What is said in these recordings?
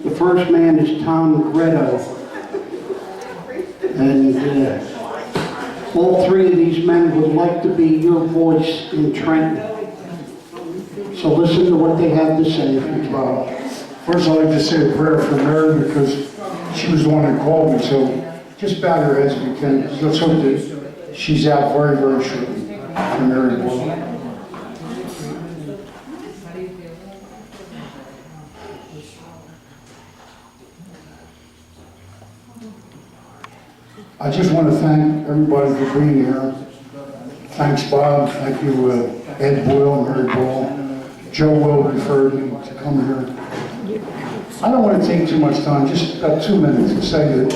The first man is Tom Greto. And all three of these men would like to be your voice in Trenton. So listen to what they have to say if you follow. First, I'd like to say a prayer for Mary because she was the one that called me. So just bow your heads if you can. Let's hope that she's out very, very shortly. For Mary Boyce. I just want to thank everybody for being here. Thanks, Bob. Thank you, Ed Boyle, Mary Ball. Joe Will referred me to come here. I don't want to take too much time, just about 2 minutes to say that,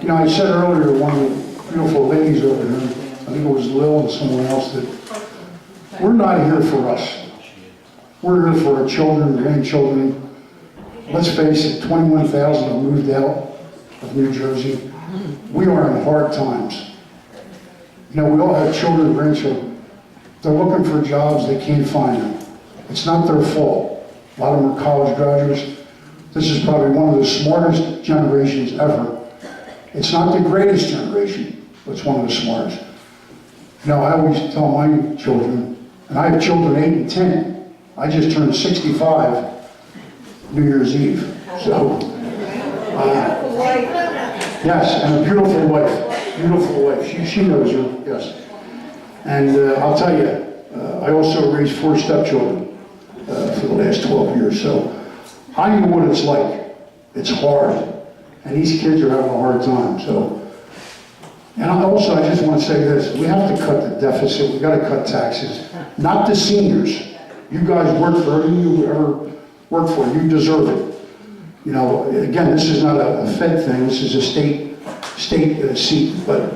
you know, I said earlier, one of the beautiful ladies over here, I think it was Lil and someone else, that we're not here for us. We're here for our children, grandchildren. Let's face it, 21,000 have moved out of New Jersey. We are in hard times. You know, we all have children and grandchildren. They're looking for jobs, they can't find them. It's not their fault. A lot of them are college graduates. This is probably one of the smartest generations ever. It's not the greatest generation, but it's one of the smartest. You know, I always tell my children, and I have children 8 and 10. I just turned 65 New Year's Eve. So, yes, and a beautiful wife. Beautiful wife. She knows her, yes. And I'll tell you, I also raised 4 stepchildren for the last 12 years. So I know what it's like. It's hard. And these kids are having a hard time. So, and I just want to say this. We have to cut the deficit. We've got to cut taxes. Not the seniors. You guys work for everything you ever worked for. You deserve it. You know, again, this is not a Fed thing. This is a state seat. But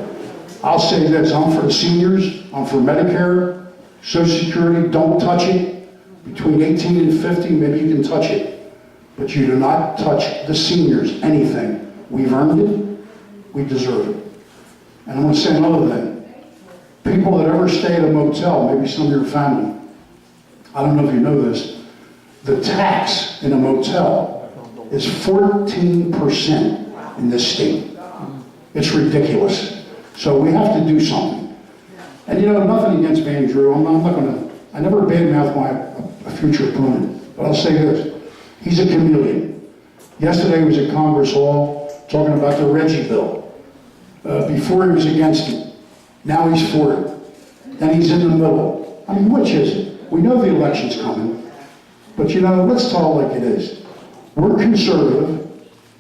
I'll say this. I'm for the seniors. I'm for Medicare. Social Security, don't touch it. Between 18 and 50, maybe you can touch it. But you do not touch the seniors, anything. We've earned it. We deserve it. And I want to say another thing. People that ever stay at a motel, maybe some of your family, I don't know if you know this, the tax in a motel is 14% in this state. It's ridiculous. So we have to do something. And you know, nothing against Van Drew. I never badmouth my future opponent. But I'll say this. He's a chameleon. Yesterday he was at Congress Hall talking about the Reggie bill. Before he was against it. Now he's for it. Then he's in the middle. I mean, which is it? We know the election's coming. But you know, let's talk like it is. We're conservative.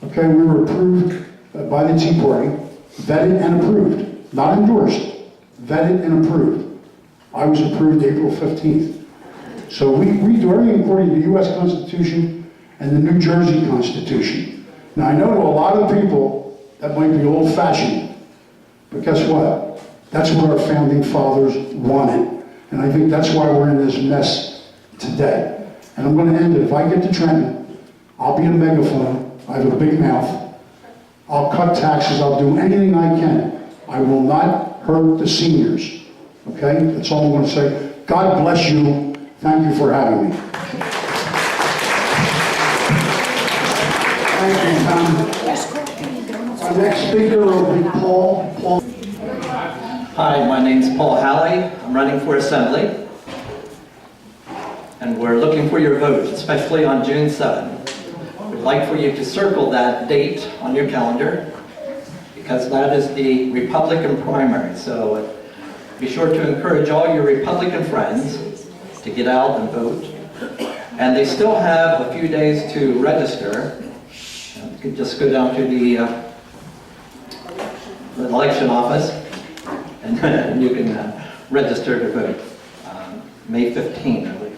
Okay, we were approved by the Tea Party. Vetted and approved. Not endorsed. Vetted and approved. I was approved April 15th. So we do everything according to the U.S. Constitution and the New Jersey Constitution. Now I know to a lot of people that might be old-fashioned, but guess what? That's what our founding fathers wanted. And I think that's why we're in this mess today. And I'm going to end it. If I get to Trenton, I'll be a megaphone. I have a big mouth. I'll cut taxes. I'll do anything I can. I will not hurt the seniors. Okay? That's all I'm going to say. God bless you. Thank you for having me. Thank you, Tom. Our next speaker will be Paul. Hi, my name's Paul Halley. I'm running for Assembly. And we're looking for your vote, especially on June 7th. We'd like for you to circle that date on your calendar, because that is the Republican primary. So be sure to encourage all your Republican friends to get out and vote. And they still have a few days to register. You can just go down to the election office and you can register to vote. May 15th, I believe.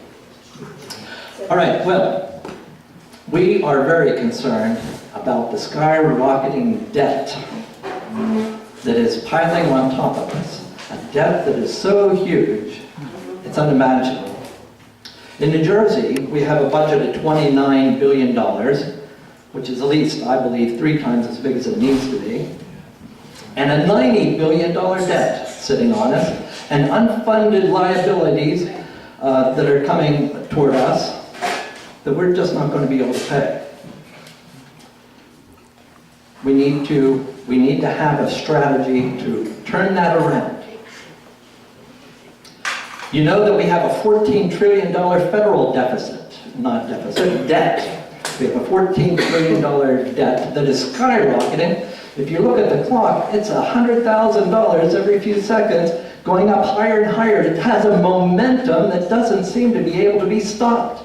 All right, well, we are very concerned about the skyrocketing debt that is piling on top of us. A debt that is so huge, it's unimaginable. In New Jersey, we have a budget of $29 billion, which is at least, I believe, 3 times as big as it needs to be, and a $90 billion debt sitting on us, and unfunded liabilities that are coming toward us that we're just not going to be able to pay. We need to have a strategy to turn that around. You know that we have a $14 trillion federal deficit, not deficit, debt. We have a $14 trillion debt that is skyrocketing. If you look at the clock, it's $100,000 every few seconds, going up higher and higher. It has a momentum that doesn't seem to be able to be stopped.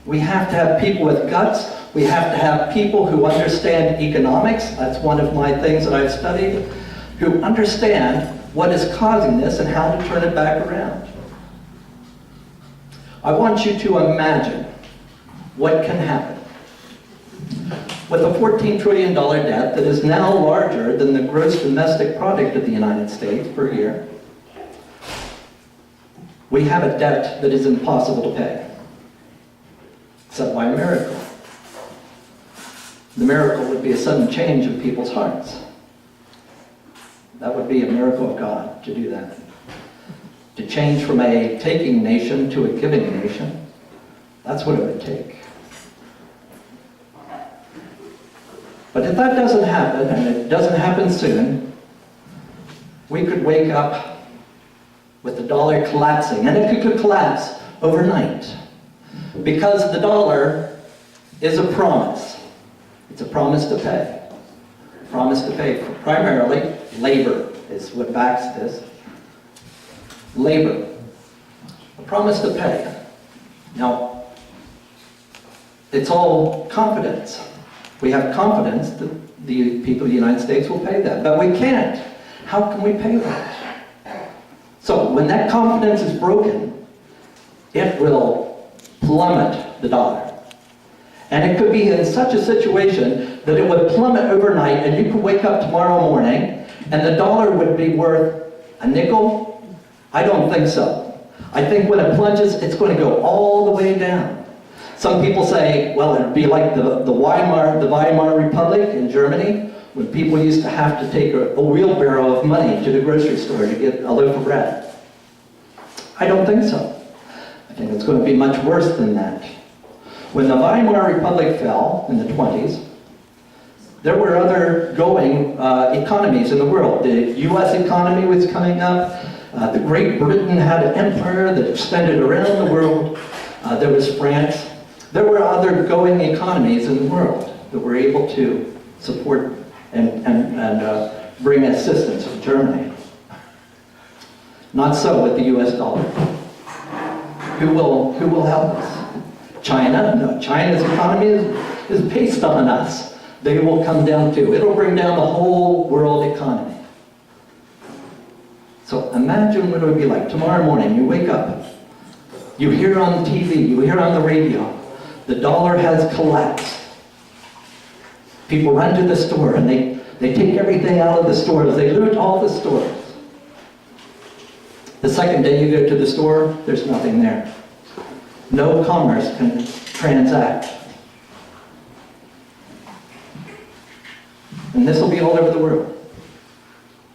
We have to have people with guts. We have to have people who understand economics. That's one of my things that I've studied, who understand what is causing this and how to turn it back around. I want you to imagine what can happen with a $14 trillion debt that is now larger than the gross domestic product of the United States per year. We have a debt that is impossible to pay, except by a miracle. The miracle would be a sudden change in people's hearts. That would be a miracle of God to do that. To change from a taking nation to a giving nation, that's what it would take. But if that doesn't happen, and it doesn't happen soon, we could wake up with the dollar collapsing, and it could collapse overnight. Because the dollar is a promise. It's a promise to pay. A promise to pay for primarily labor is what backs this. Labor. A promise to pay. Now, it's all confidence. We have confidence that the people of the United States will pay that, but we can't. How can we pay that? So when that confidence is broken, it will plummet the dollar. And it could be in such a situation that it would plummet overnight, and you could wake up tomorrow morning and the dollar would be worth a nickel. I don't think so. I think when it plunges, it's going to go all the way down. Some people say, well, it would be like the Weimar Republic in Germany, when people used to have to take a wheelbarrow of money to the grocery store to get a loaf of bread. I don't think so. I think it's going to be much worse than that. When the Weimar Republic fell in the 20s, there were other going economies in the world. The US economy was coming up. The Great Britain had an empire that extended around the world. There was France. There were other going economies in the world that were able to support and bring assistance to Germany. Not so with the US dollar. Who will help us? China? No, China's economy is based on us. They will come down too. It'll bring down the whole world economy. So imagine what it would be like. Tomorrow morning, you wake up. You hear on the TV, you hear on the radio, the dollar has collapsed. People run to the store and they take everything out of the stores. They loot all the stores. The second day you go to the store, there's nothing there. No commerce can transact. And this will be all over the world.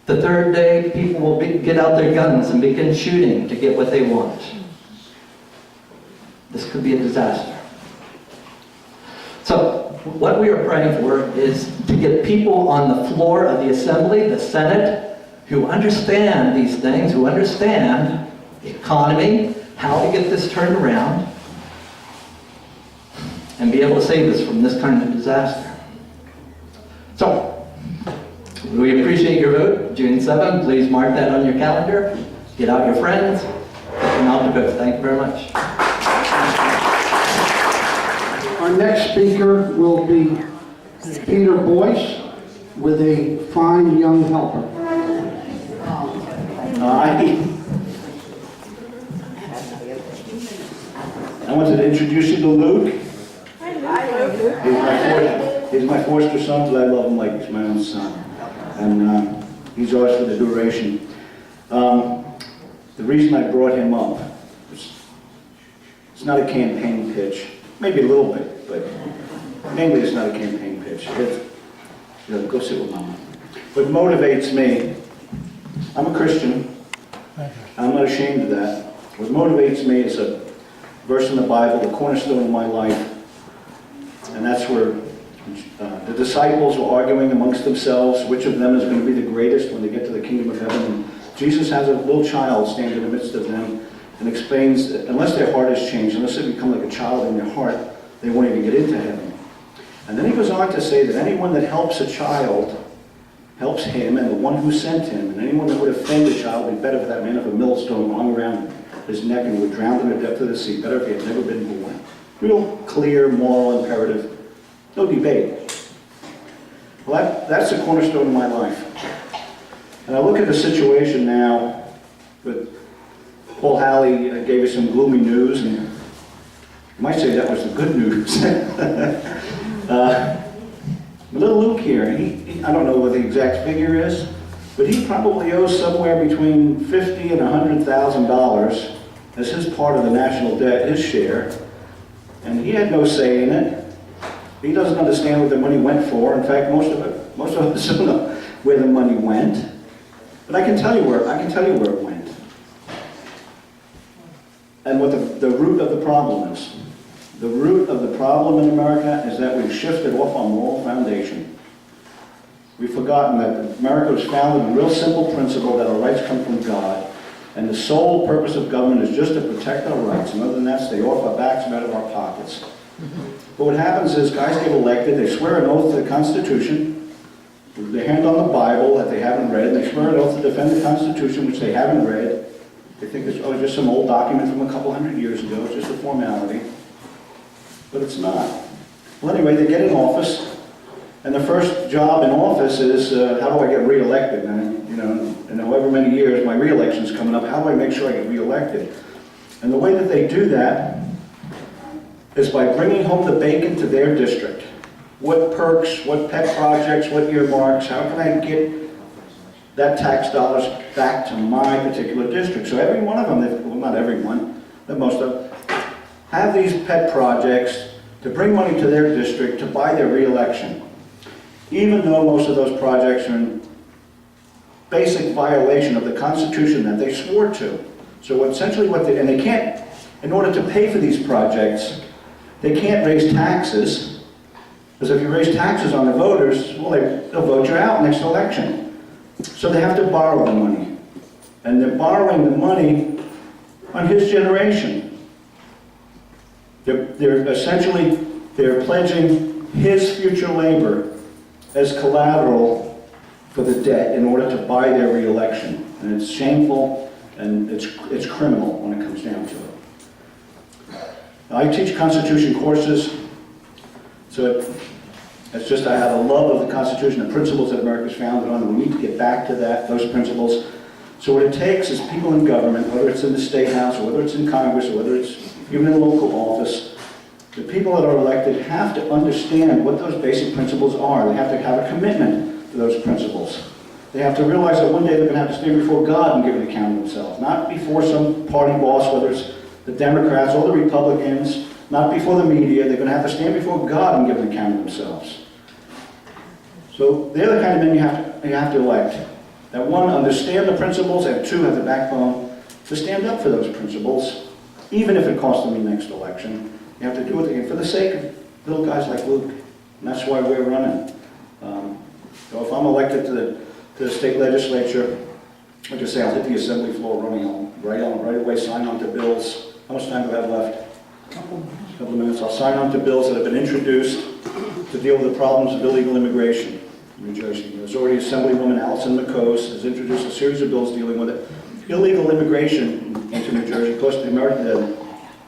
The third day, people will get out their guns and begin shooting to get what they want. This could be a disaster. So, what we are praying for is to get people on the floor of the Assembly, the Senate, who understand these things, who understand the economy, how to get this turned around, and be able to save us from this kind of disaster. So, we appreciate your vote, June 7th. Please mark that on your calendar. Get out your friends. Get them out to vote. Thank you very much. Our next speaker will be Peter Boyce with a fine young helper. I wanted to introduce you to Luke. He's my foster son, but I love him like he's my own son. And he's ours for the duration. The reason I brought him up is it's not a campaign pitch. Maybe a little bit, but mainly it's not a campaign pitch. Go sit with Mama. What motivates me, I'm a Christian. I'm not ashamed of that. What motivates me is a verse in the Bible, the cornerstone of my life. And that's where The disciples were arguing amongst themselves which of them is going to be the greatest when they get to the kingdom of heaven. And Jesus has a little child stand in the midst of them and explains that unless their heart is changed, unless they become like a child in their heart, they won't even get into heaven. And then he goes on to say that anyone that helps a child helps him and the one who sent him. And anyone that would offend a child would be better for that man if a millstone hung around his neck and would drown him in the depth of the sea. Better if he had never been born. Real clear moral imperative. No debate. Well, that's the cornerstone of my life. And I look at the situation now, but Paul Halley gave us some gloomy news, and you might say that was the good news. Little Luke here, I don't know what the exact figure is, but he probably owes somewhere between $50,000 and $100,000 as his part of the national debt, his share, and he had no say in it. He doesn't understand what the money went for. In fact, most of us don't know where the money went. But I can tell you where it went. And what the root of the problem is. The root of the problem in America is that we've shifted off our moral foundation. We've forgotten that America was founded on a real simple principle that our rights come from God, and the sole purpose of government is just to protect our rights, and other than that, stay off our backs and out of our pockets. But what happens is guys get elected, they swear an oath to the Constitution, they hand on the Bible that they haven't read, and they swear an oath to defend the Constitution, which they haven't read. They think it's just some old document from a couple hundred years ago, it's just a formality. But it's not. Well, anyway, they get in office, and the first job in office is, how do I get reelected? And, in however many years my reelection's coming up, how do I make sure I get reelected? And the way that they do that is by bringing home the bacon to their district. What perks, what pet projects, what earmarks, how can I get that tax dollars back to my particular district? So every one of them, well, not everyone, but most of them, have these pet projects to bring money to their district to buy their reelection, even though most of those projects are in basic violation of the Constitution that they swore to. So essentially and they can't, in order to pay for these projects, they can't raise taxes, because if you raise taxes on the voters, well, they'll vote you out next election. So they have to borrow the money. And they're borrowing the money on his generation. They're essentially pledging his future labor as collateral for the debt in order to buy their reelection. And it's shameful and it's criminal when it comes down to it. I teach Constitution courses, so it's just I have a love of the Constitution, the principles that America's founded on, and we need to get back to those principles. So what it takes is people in government, whether it's in the State House, or whether it's in Congress, or whether it's even in a local office, the people that are elected have to understand what those basic principles are. They have to have a commitment to those principles. They have to realize that one day they're going to have to stand before God and give an account of themselves, not before some party boss, whether it's the Democrats or the Republicans, not before the media. They're going to have to stand before God and give an account of themselves. So they're the kind of men you have to elect. That one, understand the principles, and two, have the backbone to stand up for those principles, even if it costs them the next election. You have to do it for the sake of little guys like Luke, and that's why we're running. So if I'm elected to the state legislature, like I say, I'll hit the assembly floor running right away, sign on to bills. How much time do I have left? A couple of minutes. I'll sign on to bills that have been introduced to deal with the problems of illegal immigration in New Jersey. There's already Assemblywoman Allison McCose has introduced a series of bills dealing with it. Illegal immigration into New Jersey costs the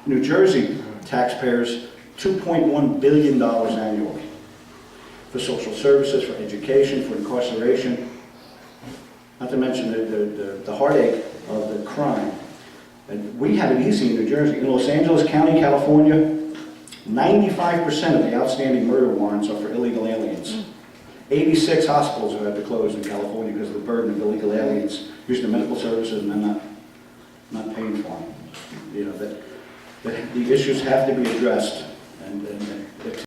New Jersey taxpayers $2.1 billion annually for social services, for education, for incarceration, not to mention the heartache of the crime. And we have it easy in New Jersey. In Los Angeles County, California, 95% of the outstanding murder warrants are for illegal aliens. 86 hospitals have had to close in California because of the burden of illegal aliens using the medical services and then not paying for them. The issues have to be addressed.